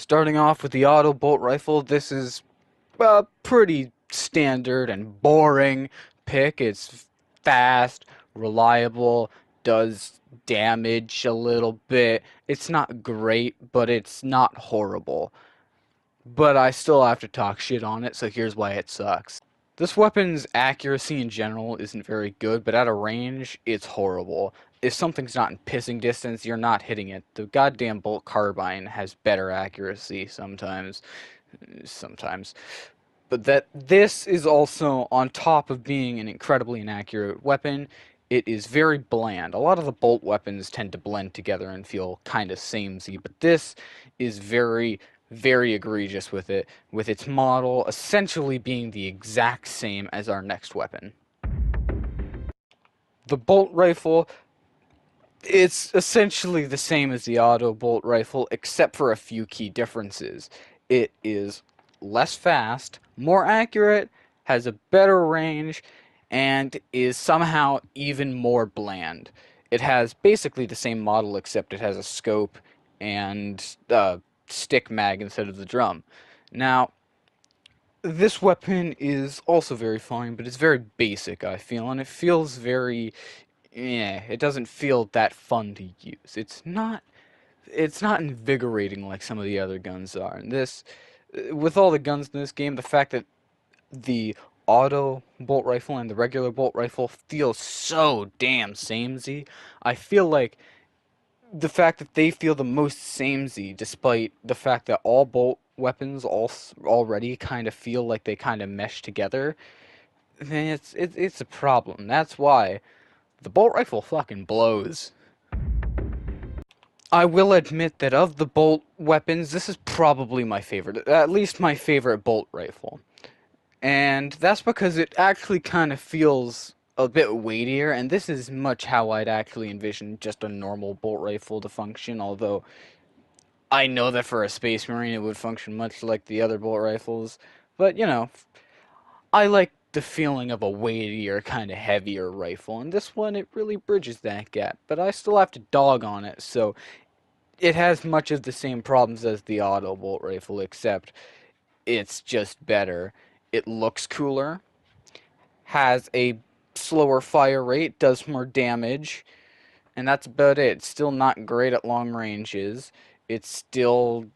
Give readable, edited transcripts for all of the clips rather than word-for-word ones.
Starting off with the auto bolt rifle, this is a pretty standard and boring pick. It's fast, reliable, does damage a little bit. It's not great, but it's not horrible. But I still have to talk shit on it, so here's why it sucks. This weapon's accuracy in general isn't very good, but at a range, it's horrible. If something's not in pissing distance, you're not hitting it. The goddamn bolt carbine has better accuracy sometimes. But that this is also on top of being an incredibly inaccurate weapon, it is very bland. A lot of the bolt weapons tend to blend together and feel kind of samey, but this is very egregious with its model essentially being the exact same as our next weapon. The bolt rifle, it's essentially the same as the auto bolt rifle, except for a few key differences. It is less fast, more accurate, has a better range, and is somehow even more bland. It has basically the same model, except it has a scope and stick mag instead of the drum. Now, this weapon is also very fine, but it's very basic, I feel, and it feels very it doesn't feel that fun to use. It's not invigorating like some of the other guns are. And this with all the guns in this game, the fact that the auto bolt rifle and the regular bolt rifle feel so damn samey, I feel like the fact that they feel the most samey, despite the fact that all bolt weapons already kind of feel like they kind of mesh together, then it's a problem. That's why the bolt rifle fucking blows. I will admit that of the bolt weapons, this is probably my favorite, at least my favorite bolt rifle. And that's because it actually kind of feels a bit weightier, and this is much how I'd actually envision just a normal bolt rifle to function, although I know that for a Space Marine it would function much like the other bolt rifles. But, I like the feeling of a weightier, kind of heavier rifle, and this one, it really bridges that gap. But I still have to dog on it, so it has much of the same problems as the auto bolt rifle, except it's just better. It looks cooler, has a slower fire rate, does more damage, and that's about it. It's still not great at long ranges. It's still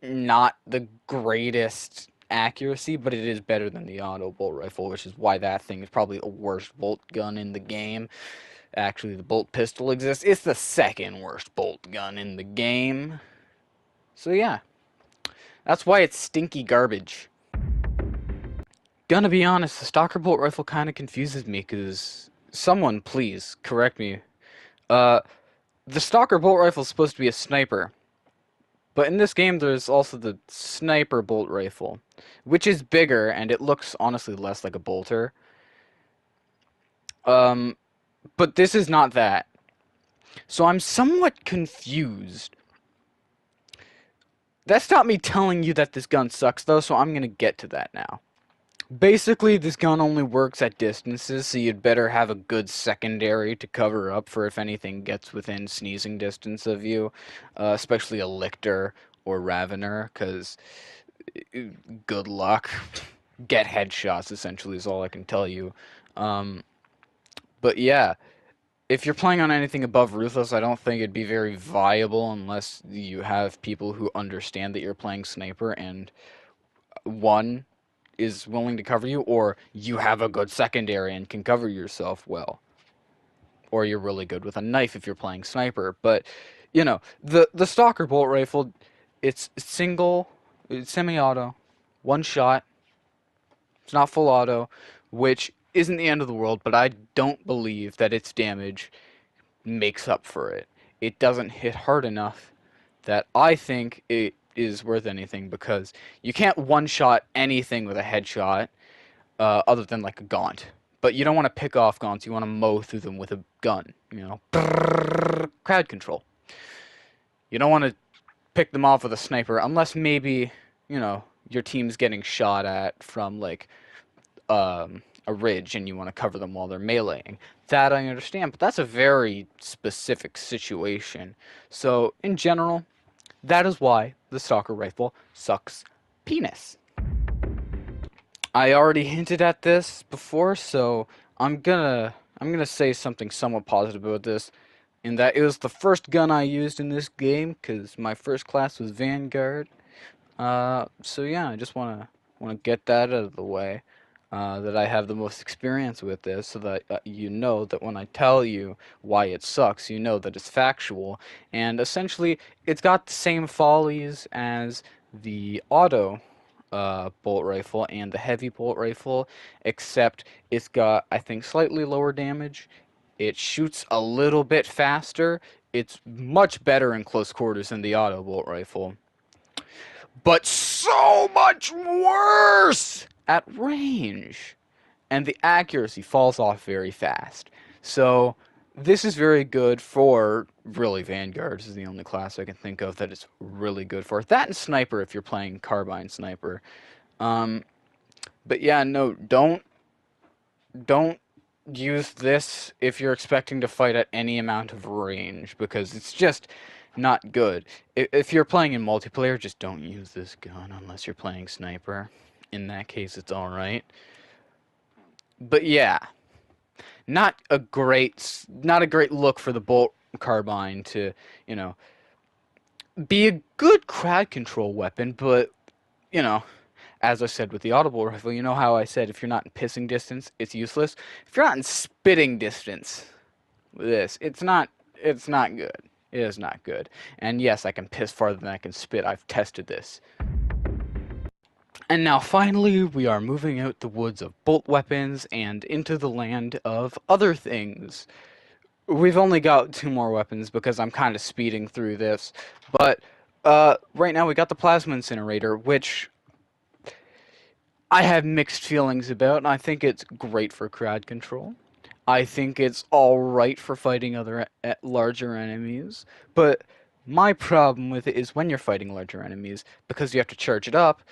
not the greatest accuracy, but it is better than the auto bolt rifle, which is why that thing is probably the worst bolt gun in the game. Actually, the bolt pistol exists. It's the second worst bolt gun in the game. So yeah, that's why it's stinky garbage. Gonna be honest, the stalker bolt rifle kind of confuses me, because someone please correct me. Uh, the stalker bolt rifle is supposed to be a sniper. But in this game, there's also the sniper bolt rifle, which is bigger, and it looks honestly less like a bolter. Um, but this is not that. So I'm somewhat confused. That's not me telling you that this gun sucks, though, so I'm gonna get to that now. Basically, this gun only works at distances, so you'd better have a good secondary to cover up for if anything gets within sneezing distance of you, especially a Lictor or Ravener, because good luck. Get headshots, essentially, is all I can tell you. Um, but yeah, if you're playing on anything above Ruthless, I don't think it'd be very viable unless you have people who understand that you're playing Sniper and one is willing to cover you, or you have a good secondary and can cover yourself well. Or you're really good with a knife if you're playing Sniper. But, the Stalker Bolt Rifle, it's single, it's semi-auto, one shot, it's not full auto, which isn't the end of the world, but I don't believe that its damage makes up for it. It doesn't hit hard enough that I think it is worth anything, because you can't one-shot anything with a headshot other than like a gaunt. But you don't want to pick off gaunts, you want to mow through them with a gun, crowd control. You don't want to pick them off with a sniper unless maybe, your team's getting shot at from like a ridge and you want to cover them while they're meleeing. That I understand, but that's a very specific situation. So, in general, that is why the the stalker rifle sucks penis. I already hinted at this before, so I'm gonna say something somewhat positive about this, in that it was the first gun I used in this game, because my first class was Vanguard. So yeah, I just wanna get that out of the way. That I have the most experience with this, so that you know that when I tell you why it sucks, you know that it's factual. And essentially, it's got the same follies as the auto bolt rifle and the heavy bolt rifle, except it's got, I think, slightly lower damage. It shoots a little bit faster. It's much better in close quarters than the auto bolt rifle, but so much worse at range. And the accuracy falls off very fast. So this is very good for, really, Vanguards is the only class I can think of that it's really good for. That and Sniper if you're playing Carbine Sniper. Um, but yeah, no, don't use this if you're expecting to fight at any amount of range, because it's just not good. If you're playing in multiplayer, just don't use this gun unless you're playing Sniper. In that case, it's alright. But yeah, not a great look for the bolt carbine to, you know, be a good crowd control weapon, but, you know, as I said with the audible rifle, you know how I said if you're not in pissing distance, it's useless? If you're not in spitting distance with this, it's not good. It is not good. And yes, I can piss farther than I can spit. I've tested this. And now finally, we are moving out the woods of bolt weapons and into the land of other things. We've only got two more weapons because I'm kind of speeding through this, but right now we got the plasma incinerator, which I have mixed feelings about, and I think it's great for crowd control. I think it's alright for fighting other larger enemies, but my problem with it is when you're fighting larger enemies, because you have to charge it up,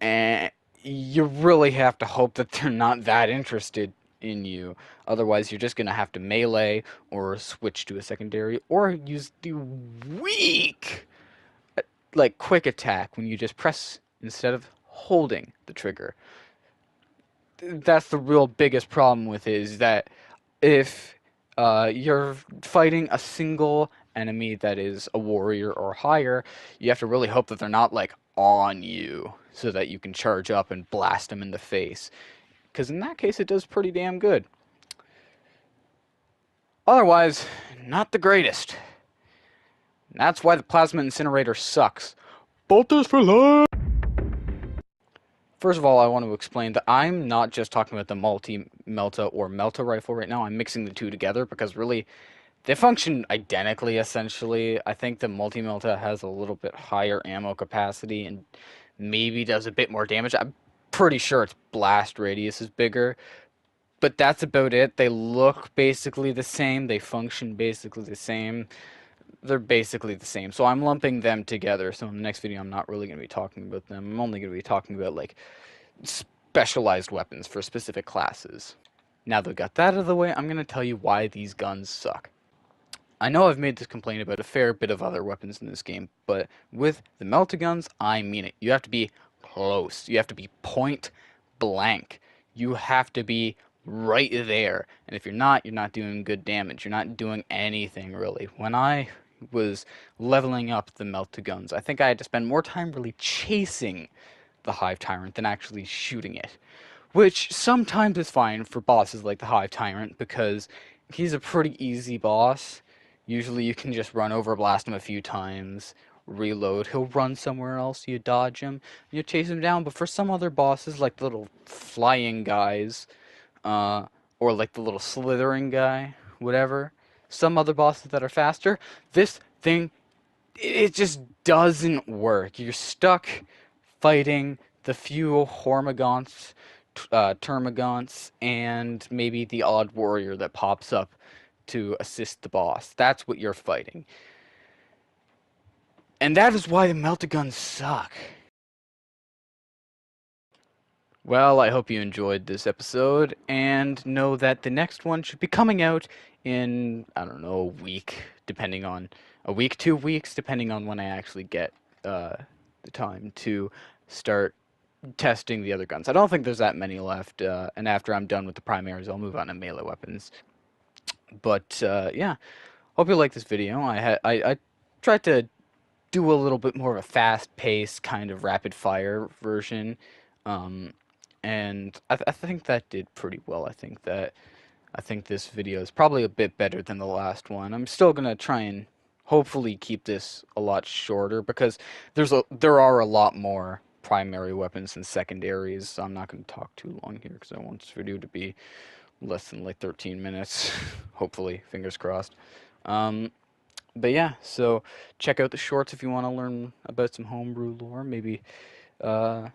and you really have to hope that they're not that interested in you. Otherwise, you're just gonna have to melee or switch to a secondary or use the weak, like, quick attack when you just press instead of holding the trigger. That's the real biggest problem with it, is that if you're fighting a single enemy that is a warrior or higher, you have to really hope that they're not, like, on you so that you can charge up and blast them in the face. Because in that case, it does pretty damn good. Otherwise, not the greatest. And that's why the plasma incinerator sucks. Bolters for life! First of all, I want to explain that I'm not just talking about the multi-melta or melta rifle right now. I'm mixing the two together because really they function identically, essentially. I think the multi-melta has a little bit higher ammo capacity and maybe does a bit more damage. I'm pretty sure its blast radius is bigger, but that's about it. They look basically the same. They function basically the same. They're basically the same. So I'm lumping them together. So in the next video, I'm not really going to be talking about them. I'm only going to be talking about, like, specialized weapons for specific classes. Now that we got that out of the way, I'm going to tell you why these guns suck. I know I've made this complaint about a fair bit of other weapons in this game, but with the melta-guns, I mean it. You have to be close. You have to be point blank. You have to be right there. And if you're not doing good damage. You're not doing anything, really. When I was leveling up the melta-guns, I think I had to spend more time really chasing the Hive Tyrant than actually shooting it. Which sometimes is fine for bosses like the Hive Tyrant, because he's a pretty easy boss. Usually you can just run over, blast him a few times, reload, he'll run somewhere else, you dodge him, you chase him down. But for some other bosses, like the little flying guys, or like the little slithering guy, whatever, some other bosses that are faster, this thing, it just doesn't work. You're stuck fighting the few Hormagaunts, Termagants, and maybe the odd warrior that pops up to assist the boss. That's what you're fighting. And that is why the melta-guns suck. Well, I hope you enjoyed this episode, and know that the next one should be coming out in, I don't know, a week, 2 weeks, depending on when I actually get the time to start testing the other guns. I don't think there's that many left, and after I'm done with the primaries, I'll move on to melee weapons. But yeah, hope you like this video. I tried to do a little bit more of a fast-paced kind of rapid-fire version, um, and I think that did pretty well. I think this video is probably a bit better than the last one. I'm still gonna try and hopefully keep this a lot shorter because there are a lot more primary weapons and secondaries. So I'm not gonna talk too long here because I want this video to be less than like 13 minutes. Hopefully, fingers crossed. Um, but yeah, so check out the shorts if you want to learn about some homebrew lore. Maybe, uh,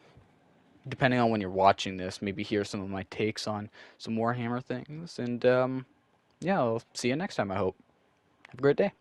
depending on when you're watching this, maybe hear some of my takes on some Warhammer things. And yeah, I'll see you next time, I hope. Have a great day.